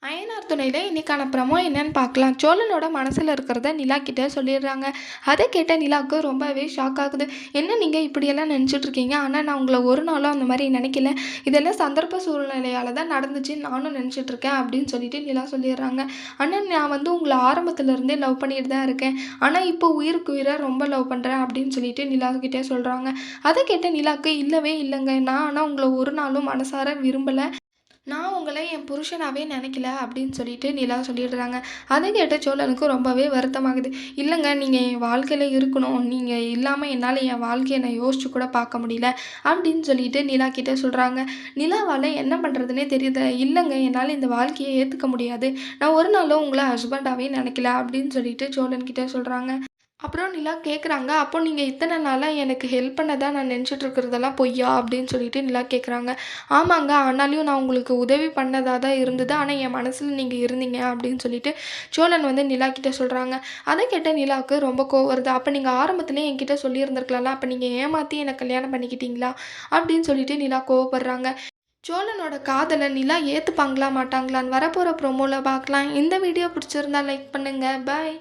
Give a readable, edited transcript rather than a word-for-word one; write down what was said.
அயனார் துணையில இன்னைக்கான ப்ரமோ என்னன்னு பார்க்கலாம். சோழனோட மனசுல இருக்கிறத நிலா கிட்ட சொல்லிடுறாங்க. அதை கேட்ட நிலாவுக்கு ரொம்பவே ஷாக் ஆகுது. என்ன நீங்கள் இப்படியெல்லாம் நினச்சிட்டு இருக்கீங்க, ஆனால் நான் உங்களை ஒரு நாளும் அந்த மாதிரி நினைக்கல. இதெல்லாம் சந்தர்ப்ப சூழ்நிலையால் தான் நடந்துச்சுன்னு நானும் நினச்சிட்டு இருக்கேன் அப்படின்னு சொல்லிட்டு நிலா சொல்லிடுறாங்க. ஆனால் நான் உங்களை ஆரம்பத்துல இருந்தே லவ் பண்ணிட்டு தான் இருக்கேன். ஆனால் இப்போ உயிருக்கு உயிராக ரொம்ப லவ் பண்ணுறேன் அப்படின்னு சொல்லிட்டு நிலா கிட்டே சொல்கிறாங்க. அதை கேட்ட நிலாவுக்கு இல்லவே இல்லைங்க, நான் ஆனால் உங்களை ஒரு நாளும் மனசார விரும்பலை. நான் உங்களை என் புருஷனாவே நினைக்கல அப்படின்னு சொல்லிட்டு நிலா சொல்லிடுறாங்க. அதை கேட்ட சோழனுக்கு ரொம்பவே வருத்தமாகுது. இல்லைங்க, நீங்கள் என் வாழ்க்கையில் இருக்கணும், நீங்கள் இல்லாமல் என்னால் என் வாழ்க்கையை நான் யோசிச்சு கூட பார்க்க முடியல அப்படின்னு சொல்லிட்டு நிலா கிட்டே சொல்கிறாங்க. நிலாவால் என்ன பண்ணுறதுனே தெரியுது. இல்லைங்க, என்னால் இந்த வாழ்க்கையை ஏற்றுக்க முடியாது, நான் ஒரு நாளும் உங்களை ஹஸ்பண்டாகவே நினைக்கல அப்படின்னு சொல்லிட்டு சோழன்கிட்ட சொல்கிறாங்க. அப்புறம் நிலா கேட்குறாங்க, அப்போ நீங்கள் இத்தனை நாளாக எனக்கு ஹெல்ப் பண்ணதா நான் நினச்சிட்டு இருக்கிறதெல்லாம் பொய்யா அப்படின்னு சொல்லிட்டு நிலா கேட்குறாங்க. ஆமாங்க, ஆனாலும் நான் உங்களுக்கு உதவி பண்ணதாக தான் இருந்தது, ஆனால் என் மனசில் நீங்கள் இருந்தீங்க அப்படின்னு சொல்லிட்டு சோழன் நிலா கிட்ட சொல்கிறாங்க. அதை கேட்ட நிலாவுக்கு ரொம்ப கோவம் வருது. அப்போ நீங்கள் ஆரம்பத்துலேயே என்கிட்ட சொல்லியிருந்திருக்கலாம்ல, அப்போ நீங்கள் ஏமாற்றி என்னை கல்யாணம் பண்ணிக்கிட்டீங்களா அப்படின்னு சொல்லிட்டு நிலா கோவப்படுறாங்க. சோழனோட காதலை நிலா ஏற்றுப்பாங்களா மாட்டாங்களான்னு வரப்போகிற ப்ரோமோவில் பார்க்கலாம். இந்த வீடியோ பிடிச்சிருந்தா லைக் பண்ணுங்கள். பாய்.